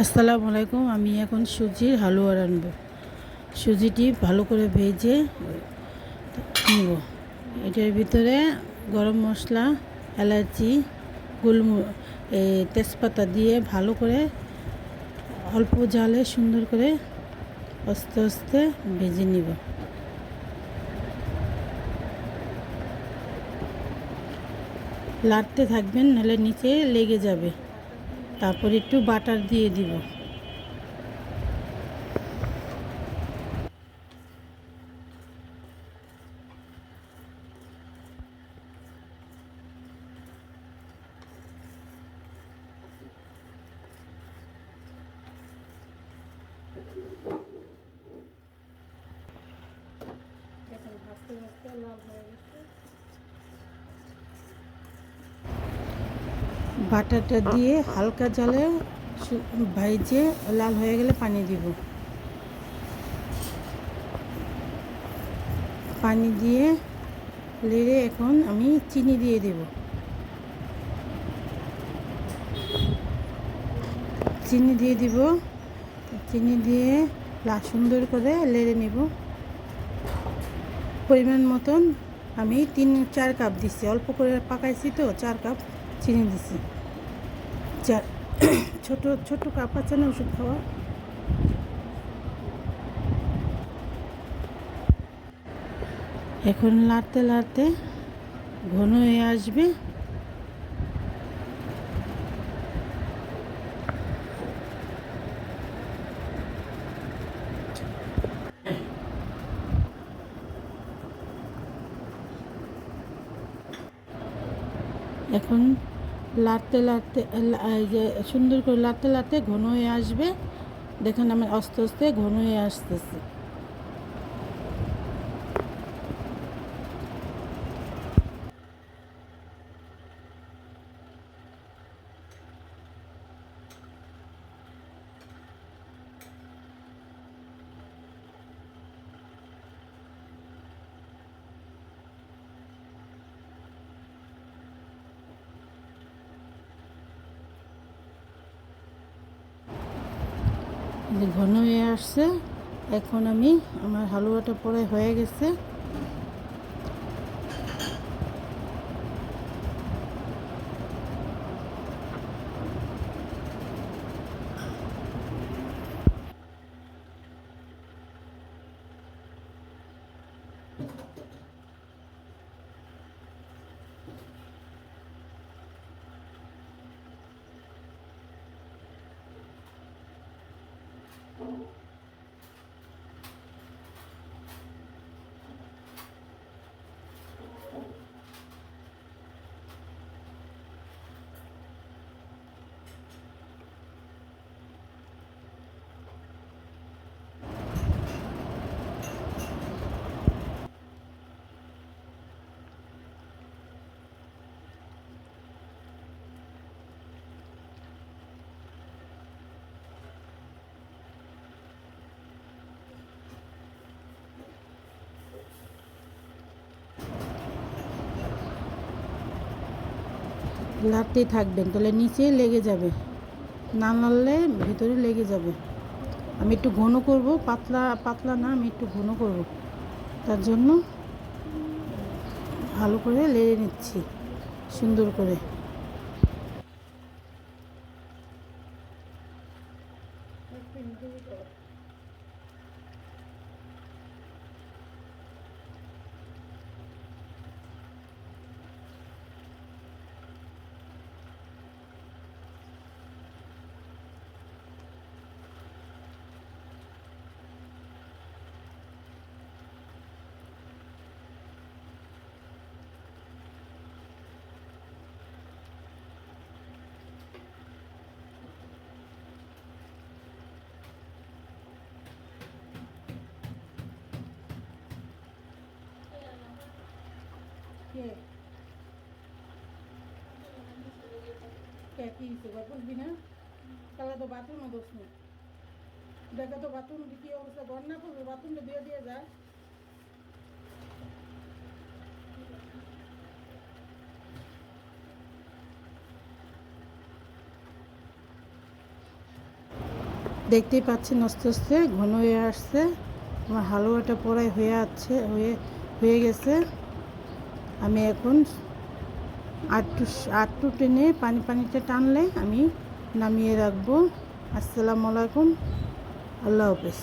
আসসালামু আলাইকুম। আমি এখন সুজির হালুয়া রানবো। সুজিটি ভালো করে ভেজে নিব। এটার ভিতরে গরম মশলা, এলাচি, তেজপাতা দিয়ে ভালো করে অল্প জালে সুন্দর করে আস্তে আস্তে ভেজে নিব। লাড়তে থাকবেন, নাহলে নিচে লেগে যাবে। তারপর একটু বাটার দিয়ে দিব। বাটারটা দিয়ে হালকা জালে ভাইজে লাল হয়ে গেলে পানি দিব। পানি দিয়ে লেড়ে এখন আমি চিনি দিয়ে দেব। চিনি দিয়ে দিব। চিনি দিয়ে সুন্দর করে লেড়ে নেব। পরিমাণ মতন আমি 3-4 কাপ দিচ্ছি, অল্প করে পাকাইছি তো 4 কাপ চিনি দিছি। ছোট ছোট কাপ আছে না ওষুধ খাওয়া। এখন লাড়তে লাড়তে ঘন হয়ে আসবে। এখন লাড়তে লাড়তে সুন্দর করে লাড়তে লাড়তে ঘন হয়ে আসবে। দেখেন আমি আস্তে আস্তে ঘন হয়ে আসতেছে। ঘন হয়ে আসছে। এখন আমার হালুয়াটা পরে হয়ে গেছে। লাড়তেই থাকবেন, তাহলে নিচে লেগে যাবে। না নাড়লে ভিতরে লেগে যাবে। আমি একটু ঘন করব, পাতলা পাতলা না, আমি একটু ঘন করব। তার জন্য ভালো করে লেড়ে নিচ্ছি সুন্দর করে। কি বুঝবি না? তাহলে তো বাথরুমও দোষ নেই। দেখা তো বাথরুম কি অবস্থা, বন্যা করবে, বাথরুমটা দিয়ে দিয়ে যায়। দেখতেই পাচ্ছেন আস্তে আস্তে ঘন হয়ে আসছে। আমার হালুয়াটা পুরাই হয়ে গেছে। আমি এখন আটটু টেনে পানিটা টানলে আমি নামিয়ে রাখবো। আসসালামু আলাইকুম, আল্লাহ হাফেজ।